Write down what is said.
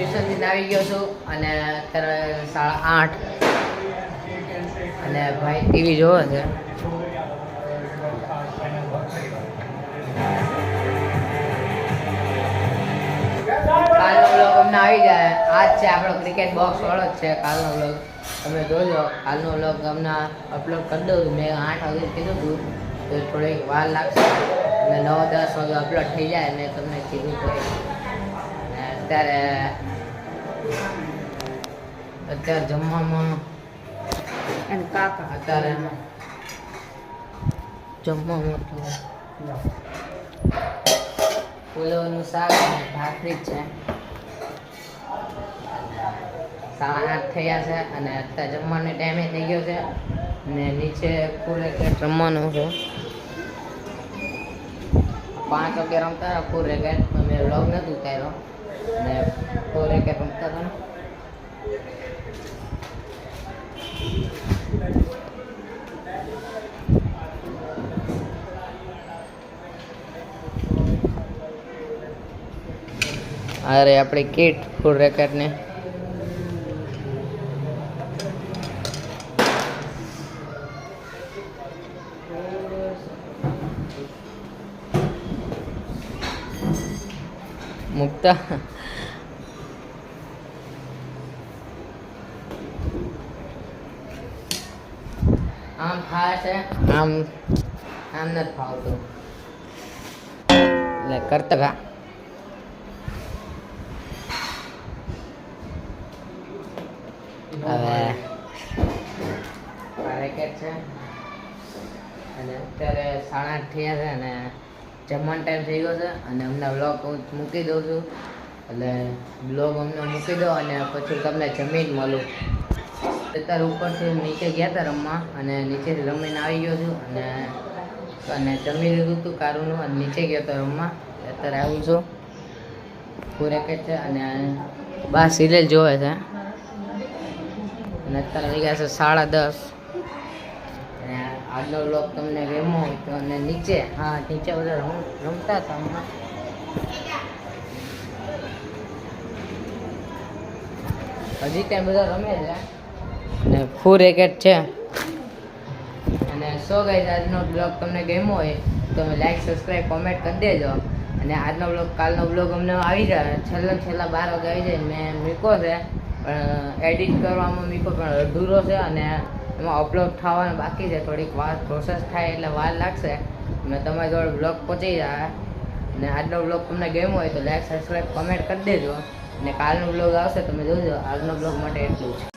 ટ્યુશનથી આવી ગયો છું અને અત્યારે 8:30 અને ભાઈ ટીવી જોવે છે. કાલનો વ્લોગ અમને આવી જાય. આજ છે આપણો ક્રિકેટ બોક્સ વાળો જ છે કાલનો વ્લોગ. તમે જોજો કાલનો વ્લોગ અમને અપલોડ કરી દઉં. મેં 8 વાગે કીધું હતું તો થોડીક વાર લાગશે અને 9-10 વાગે અપલોડ થઈ જાય અને તમને કીધું તો અત્યારે જમવામાં અને કાકા અત્યારે જમવામાં તો ફૂલોનું શાક અને ભાખરી જ છે. 8:30 થયા છે અને અત્યારે જમવાનો ટાઈમે થઈ ગયો છે અને નીચે ફૂલ રેકેટ રમવાનું છે. 5 વાગે રમતા ફૂલ રેકેટ. મેં વ્લોગ નહોતું ઉતાર્યો અને ફૂલ રેકેટ રમતા હતા. અરે આપણી કીટ ફૂલ રેકેટને મુક્તા આમ ખાય છે, આમ નથી ફાવતું એટલે કરતા હવે રેકેટ છે અને અત્યારે 8:30 થયા છે અને જમવાનો ટાઈમ થઈ ગયો છે અને અમને વ્લોગ મૂકી દઉં છું. એટલે બ્લોગ અમને મૂકી દો અને પછી તમને જમીન મળું. અત્યારે ઉપરથી નીચે ગયા હતા રમવા અને નીચેથી રમીને આવી ગયો છું અને જમી લીધું હતું કારુનું અને નીચે ગયો હતો રમવા. અત્યારે આવું છું. ફૂલ રેકેટ છે અને બહાર સિરિયલ જોવે છે અને અત્યારે આવી ગયા છે 10:30. અને આજનો વ્લોગ તમને ગમ્યો હોય તો અને નીચે બધા રમતા હતા હમણાં. હજી ત્યાં બધા રમે છે અને ફૂલ રેકેટ છે. અને ગાઈઝ આજનો બ્લોગ તમને ગમ્યો હોય તો લાઈક સબસ્ક્રાઈબ કોમેન્ટ કરી દેજો. અને આજનો બ્લોગ કાલનો બ્લોગ અમને આવી જાય છેલ્લા 12 વાગે આવી જાય. મેં મૂક્યો છે પણ એડિટ કરવામાં મૂક્યો પણ અધૂરો છે અને એમાં અપલોડ થવાનું બાકી છે. થોડીક વાર પ્રોસેસ થાય એટલે વાર લાગશે અને તમારી જોડે બ્લોગ પહોંચી જાય. અને આજનો બ્લોગ તમને ગમ્યો હોય તો લાઈક સબસ્ક્રાઈબ કોમેન્ટ કરી દેજો અને કાલનો બ્લોગ આવશે તમે જોજો. આજનો બ્લોગ માટે એટલું જ.